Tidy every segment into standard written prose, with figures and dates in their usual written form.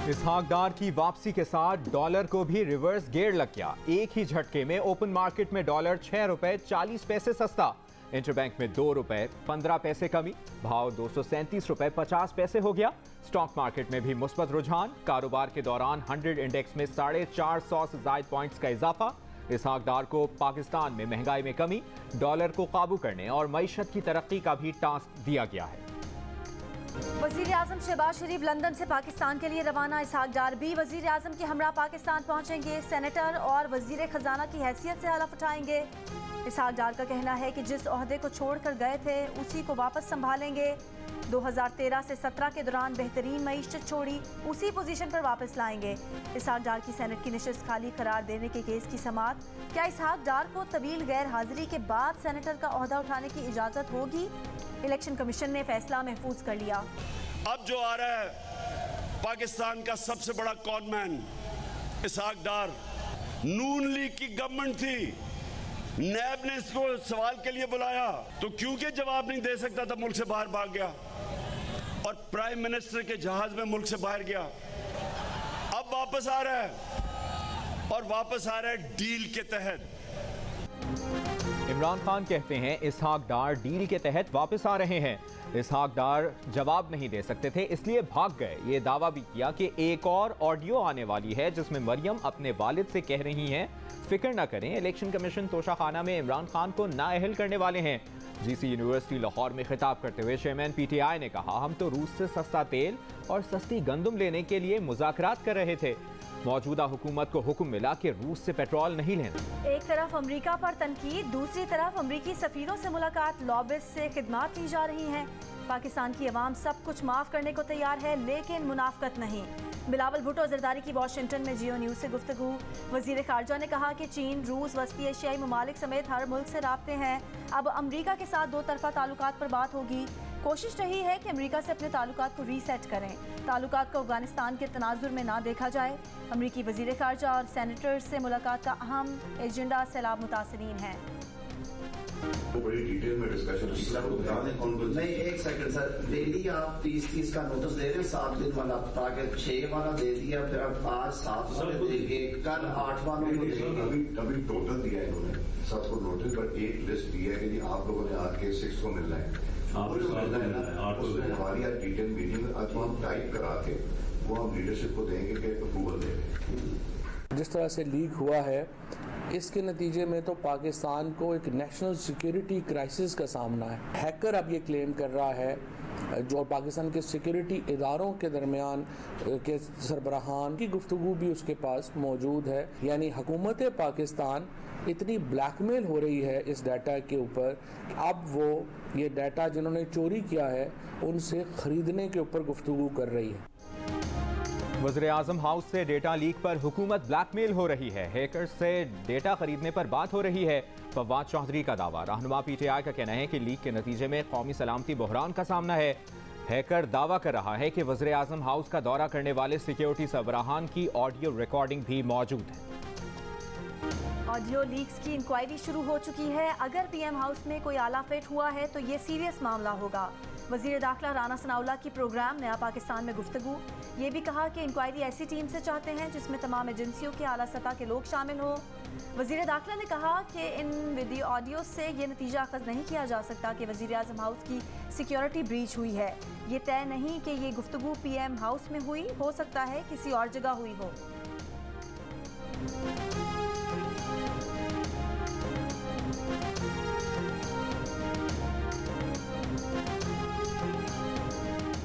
इसहाक डार की वापसी के साथ डॉलर को भी रिवर्स गियर लग गया। एक ही झटके में ओपन मार्केट में डॉलर 6 रुपए 40 पैसे सस्ता, इंटरबैंक में 2 रुपए 15 पैसे कमी, भाव 237 रुपए 50 पैसे हो गया। स्टॉक मार्केट में भी मुस्बत रुझान, कारोबार के दौरान 100 इंडेक्स में 450 से ज्यादा पॉइंट्स का इजाफा। इसहाक डार को पाकिस्तान में महंगाई में कमी, डॉलर को काबू करने और मईशत की तरक्की का भी टास्क दिया गया है। वजीर आजम शहबाज शरीफ लंदन से पाकिस्तान के लिए रवाना। इसहाक डार भी वजीर आजम के हमरा पाकिस्तान पहुंचेंगे। सेनेटर और वजीर खजाना की हैसियत से हलफ उठाएंगे। इसहाक डार का कहना है कि जिस ओहदे को छोड़कर गए थे उसी को वापस संभालेंगे। 2013 से 17 के दौरान बेहतरीन मईशत छोड़ी, उसी पोजीशन पर वापस लाएंगे। इसहाक डार की सेनेट की नशिस्त खाली करार देने के केस की समाअत। क्या इसहाक डार को तवील गैर हाजिरी के बाद सेनेटर का ओहदा उठाने की इजाजत होगी? इलेक्शन कमीशन ने फैसला महफूज कर लिया। अब जो आ रहा है पाकिस्तान का सबसे बड़ा कॉनमैन इसहाक डार, नून लीग की गवर्नमेंट थी, नैब ने इसको सवाल के लिए बुलाया तो क्योंकि जवाब नहीं दे सकता था मुल्क से बाहर भाग गया और प्राइम मिनिस्टर के जहाज में मुल्क से बाहर गया। अब वापस आ रहा है और वापस आ रहा है डील के तहत। इमरान खान कहते हैं इसहाक डार डील के तहत वापस आ रहे हैं। इसहाक डार जवाब नहीं दे सकते थे इसलिए भाग गए। ये दावा भी किया कि एक और ऑडियो आने वाली है जिसमें मरियम अपने वालिद से कह रही हैं फिक्र न करें, इलेक्शन कमीशन तोशाखाना में इमरान खान को नाअहल करने वाले हैं। जीसी यूनिवर्सिटी लाहौर में खिताब करते हुए चेयरमैन पीटीआई ने कहा, हम तो रूस से सस्ता तेल और सस्ती गंदम लेने के लिए मुज़ाकरात कर रहे थे। मौजूदा हुकूमत को हुक्म मिला कि रूस से पेट्रोल नहीं लेना। एक तरफ अमेरिका पर तनकीद, दूसरी तरफ अमेरिकी सफीरों से मुलाकात, लॉबिस्ट से खिदमात की जा रही हैं। पाकिस्तान की अवाम सब कुछ माफ करने को तैयार है लेकिन मुनाफकत नहीं। बिलावल भुट्टो जरदारी की वाशिंगटन में जियो न्यूज से गुफ्तगू। वजीर खारजा ने कहा कि चीन, रूस, वस्ती एशियाई ममालिक समेत हर मुल्क से राब्ते हैं। अब अमरीका के साथ दो तरफा ताल्लुकात पर बात होगी। कोशिश रही है कि अमरीका से अपने ताल्लुकात को रीसेट करें, ताल्लुकात को अफगानिस्तान के तनाजुर में ना देखा जाए। अमरीकी वजीर खारजा और सेनेटर्स से मुलाकात का अहम एजेंडा सैलाब मुतासरीन है। बड़ी डिटेल में डिस्कशन नहीं, एक सेकंड सर, डेली आप 30 का नोटिस दे रहे हैं, 7 दिन वाला, ताकि 6 वाला दे दिया, फिर अब आज 7 वाले देंगे, कल 8 वालों को देंगे। अभी टोटल दिया है इन्होंने सबको नोटिस, बट एक लिस्ट दी है कि आप लोगों ने आके 6 को मिलना है, हमारी आज डिटेल मीटिंग आज हम टाइप करा के वो हम लीडरशिप को देंगे कि अप्रूवल देंगे। जिस तरह से लीक हुआ है इसके नतीजे में तो पाकिस्तान को एक नेशनल सिक्योरिटी क्राइसिस का सामना है। हैकर अब ये क्लेम कर रहा है जो पाकिस्तान के सिक्योरिटी इदारों के दरमियान के सरबराहान की गुफ्तगू भी उसके पास मौजूद है। यानी हुकूमत पाकिस्तान इतनी ब्लैकमेल हो रही है इस डाटा के ऊपर, अब वो ये डाटा जिन्होंने चोरी किया है उनसे ख़रीदने के ऊपर गुफ्तगू कर रही है। वज़ीर आज़म हाउस से डेटा लीक पर हुकूमत ब्लैकमेल हो रही है, हैकर्स से डेटा खरीदने पर बात हो रही है। फवाद चौधरी का दावा, रहनुमा पीटीआई का कहना है कि लीक के नतीजे में कौमी सलामती बहरान का सामना है। हैकर दावा कर रहा है कि वज़ीर आज़म हाउस का दौरा करने वाले सिक्योरिटी सरबराहान की ऑडियो रिकॉर्डिंग भी मौजूद है। ऑडियो लीक्स की इंक्वायरी शुरू हो चुकी है। अगर पीएम हाउस में कोई आला फिट हुआ है तो ये सीरियस मामला होगा। वज़ीर दाखिला राना सनाउल्लाह की प्रोग्राम नया पाकिस्तान में गुफ्तगू। ये भी कहा कि इंक्वायरी ऐसी टीम से चाहते हैं जिसमें तमाम एजेंसियों के आला सतह के लोग शामिल हों। वज़ीर दाखिला ने कहा कि इन वीडियो ऑडियो से ये नतीजा अखज़ नहीं किया जा सकता कि वज़ीर आज़म हाउस की सिक्योरिटी ब्रीच हुई है। ये तय नहीं कि ये गुफ्तगू पीएम हाउस में हुई, हो सकता है किसी और जगह हुई हो।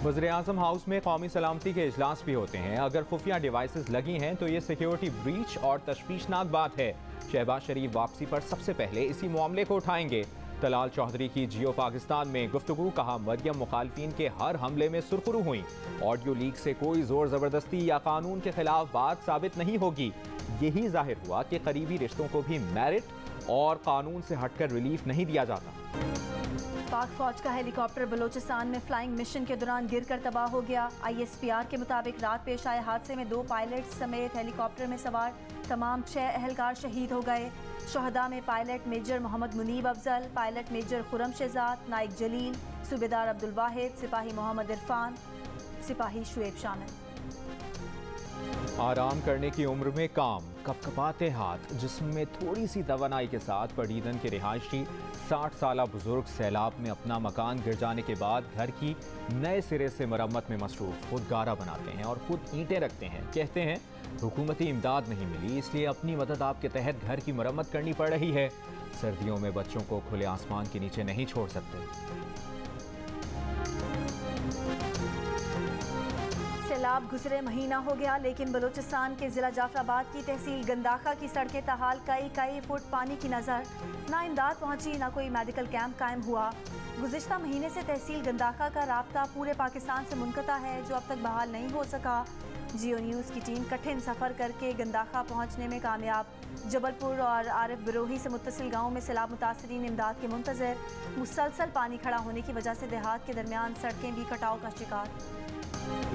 वज़ीर आज़म हाउस में कौमी सलामती के इजलास भी होते हैं। अगर खुफिया डिवाइसेस लगी हैं तो ये सिक्योरिटी ब्रीच और तशवीशनाक बात है। शहबाज शरीफ वापसी पर सबसे पहले इसी मामले को उठाएंगे। तलाल चौधरी की जियो पाकिस्तान में गुफ्तगू, कहा मरियम मुखालफिन के हर हमले में सुरखरू हुई। ऑडियो लीक से कोई जोर ज़बरदस्ती या कानून के खिलाफ बात साबित नहीं होगी। यही जाहिर हुआ कि करीबी रिश्तों को भी मेरिट और कानून से हटकर रिलीफ नहीं दिया जाता। पाक फौज का हेलीकॉप्टर बलोचिस्तान में फ्लाइंग मिशन के दौरान गिरकर तबाह हो गया। ISPR के मुताबिक रात पेश आए हादसे में 2 पायलट समेत हेलीकॉप्टर में सवार तमाम 6 अहलकार शहीद हो गए। शहदा में pilot major Mohammad Munib Afzal, pilot major Khurram Shahzad, naik Jalil, subedar Abdul वाहिद, सिपाही मोहम्मद इरफान, सिपाही शुएब शामिल। आराम करने की उम्र में काम, कपकपाते हाथ, जिस्म में थोड़ी सी तवानाई के साथ पड़ीदन के रिहायशी 60 साला बुजुर्ग सैलाब में अपना मकान गिर जाने के बाद घर की नए सिरे से मरम्मत में मसरूफ खुद गारा बनाते हैं और खुद ईंटें रखते हैं। कहते हैं हुकूमती इमदाद नहीं मिली, इसलिए अपनी मदद आपके तहत घर की मरम्मत करनी पड़ रही है। सर्दियों में बच्चों को खुले आसमान के नीचे नहीं छोड़ सकते। सैलाब गुजरे महीना हो गया, लेकिन बलूचिस्तान के जिला जाफराबाद की तहसील गंदाखा की सड़कें तहाल कई फुट पानी की नज़र। ना इमदाद पहुंची, ना कोई मेडिकल कैंप कायम हुआ। गुज़िश्ता महीने से तहसील गंदाखा का राब्ता पूरे पाकिस्तान से मुनक़ता है, जो अब तक बहाल नहीं हो सका। जियो न्यूज़ की टीम कठिन सफ़र करके गंदाखा पहुँचने में कामयाब। जबलपुर और आरिफ बिरोही से मुत्तसिल गाँव में सैलाब मुतासरीन इमदाद के मुंतज़र। मुसलसल पानी खड़ा होने की वजह से देहात के दरमियान सड़कें भी कटाव का शिकार।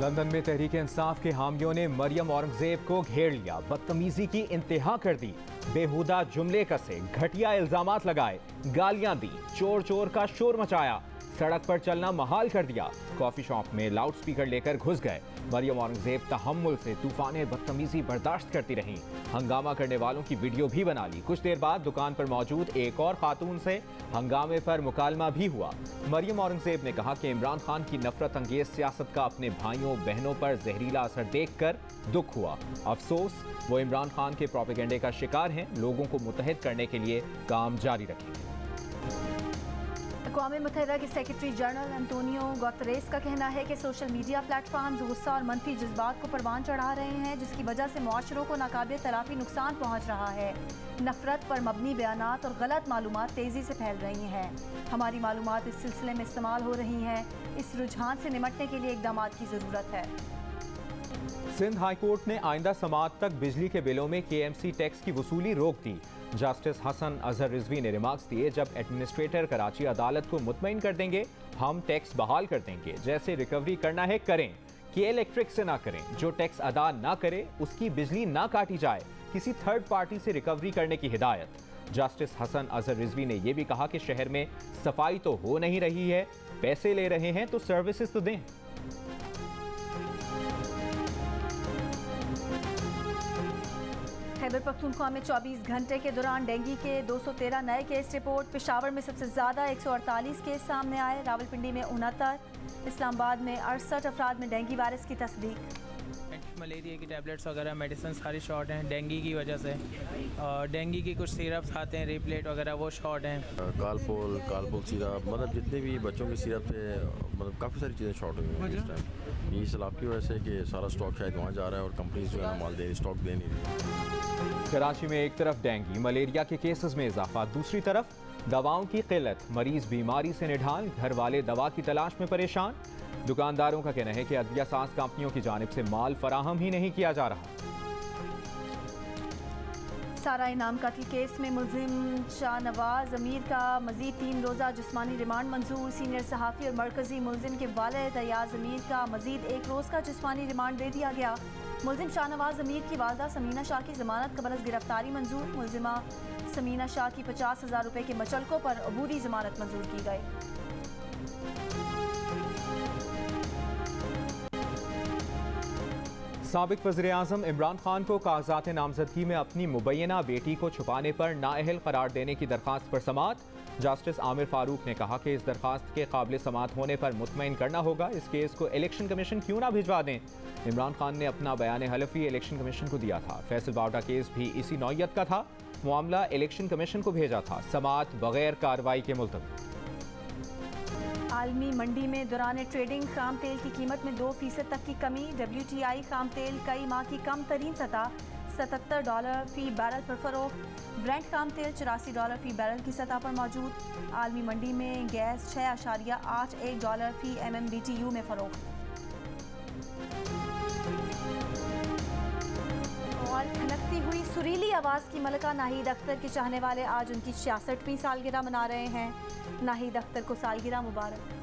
लंदन में तहरीक इंसाफ के हामियों ने मरियम औरंगजेब को घेर लिया, बदतमीजी की इंतहा कर दी, बेहुदा जुमले कसे, घटिया इल्जामात लगाए, गालियां दी, चोर चोर का शोर मचाया, सड़क पर चलना महाल कर दिया, कॉफी शॉप में लाउड स्पीकर लेकर घुस गए। मरियम औरंगजेब तहम्मुल से तूफाने बदतमीजी बर्दाश्त करती रहीं, हंगामा करने वालों की वीडियो भी बना ली। कुछ देर बाद दुकान पर मौजूद एक और खातून से हंगामे पर मुकालमा भी हुआ। मरियम औरंगजेब ने कहा कि इमरान खान की नफरत अंगेज सियासत का अपने भाइयों बहनों पर जहरीला असर देखकर दुख हुआ। अफसोस वो इमरान खान के प्रोपेगेंडे का शिकार हैं, लोगों को मुत्तहिद करने के लिए काम जारी रखेंगे। अक़वाम मुत्तहिदा के सेक्रेटरी जनरल एंटोनियो गुतेरेस का कहना है कि सोशल मीडिया प्लेटफॉर्म्स गुस्सा और मनफी जज्बात को परवान चढ़ा रहे हैं, जिसकी वजह से मुआशरों को नाकाबिल तलाफी नुकसान पहुँच रहा है। नफरत पर मबनी बयानात और गलत मालूमात तेज़ी से फैल रही हैं। हमारी मालूमात इस सिलसिले में इस्तेमाल हो रही हैं। इस रुझान से निमटने के लिए इक़दामात की ज़रूरत है। सिंध हाई कोर्ट ने आइंदा समाअत तक बिजली के बिलों में KMC टैक्स की वसूली रोक दी। जस्टिस हसन अजहर रिजवी ने रिमार्क्स दिए, जब एडमिनिस्ट्रेटर कराची अदालत को मुतमईन कर देंगे, हम टैक्स बहाल कर देंगे। जैसे रिकवरी करना है करें, के इलेक्ट्रिक से ना करें। जो टैक्स अदा ना करे उसकी बिजली ना काटी जाए। किसी थर्ड पार्टी से रिकवरी करने की हिदायत। जस्टिस हसन अजहर रिजवी ने यह भी कहा कि शहर में सफाई तो हो नहीं रही है, पैसे ले रहे हैं तो सर्विसेज तो दें। खैबर पख्तूनख्वा में 24 घंटे के दौरान डेंगू के 213 नए केस रिपोर्ट। पेशावर में सबसे ज़्यादा 148 केस सामने आए। रावलपिंडी में 69, इस्लामाबाद में 68 अफराद में डेंगू वायरस की तस्दीक। मलेरिया की टैबलेट्स वगैरह मेडिसिन सारी शॉर्ट हैं डेंगू की वजह से, और डेंगू की कुछ सिरप्स आते हैं रिप्लेट वगैरह वो शॉर्ट हैं। कालपोल सिरप, मतलब जितने भी बच्चों के सिरप थे, मतलब काफ़ी सारी चीज़ें शॉर्ट हुई हैं इस टाइम। ये सैलाब की वजह से कि सारा स्टॉक शायद वहाँ जा रहा है और कंपनीज जो है ना माल स्टॉक दे नहीं रही। कराची में एक तरफ डेंगू मलेरिया के केसेस में इजाफा, दूसरी तरफ दवाओं की किल्लत, मरीज बीमारी से निढाल, घर वाले दवा की तलाश में परेशान। दुकानदारों का कहना है कि अदविया सांस कंपनियों की जानिब से माल फराहम ही नहीं किया जा रहा। सारा इनाम कत्ल केस में मुलजिम शाहनवाज अमीर का मजीद 3 रोज़ा जिस्मानी रिमांड मंजूर। सीनियर सहाफ़ी और मरकजी मुलजिम के वालिद अयाज अमीर का मजीद 1 रोज़ का जिस्मानी रिमांड दे दिया गया। मुलजिम शाहनवाज अमीर की वालदा समीना शाह की जमानत कबल गिरफ्तारी मंजूर। मुलजिमा समीना शाह की 50,000 रुपये के मचलकों पर अबूरी जमानत मंजूर की गई। साबिक वज़ीर-ए-आज़म इमरान खान को कागजात नामजदगी में अपनी मुबैना बेटी को छुपाने पर नाअहल करार देने की दरख्वास्त पर समाअत। जस्टिस आमिर फारूक ने कहा कि इस दरख्वास्त के काबिल समाअत होने पर मुतमईन करना होगा। इस केस को इलेक्शन कमीशन क्यों ना भिजवा दें। इमरान खान ने अपना बयान हलफी इलेक्शन कमीशन को दिया था। फैसल बावडा केस भी इसी नौइयत का था, मामला इलेक्शन कमीशन को भेजा था। समाअत बगैर कार्रवाई के मुलतवी। आलमी मंडी में दौरान ट्रेडिंग खाम तेल की कीमत में 2% तक की कमी। WTI खाम तेल कई माह की कम तरीन सतह $77 फी बैरल पर फरोख्त। ब्रेंट खाम तेल $84 फी बैरल की सतह पर मौजूद। आलमी मंडी में गैस $6.81 फी MMBTU में फरोख्त। और खनकती हुई सुरीली आवाज़ की मलका नाहीद अख्तर के चाहने वाले आज उनकी 66वीं सालगिरह मना रहे हैं। नाहीद अख्तर को सालगिरह मुबारक।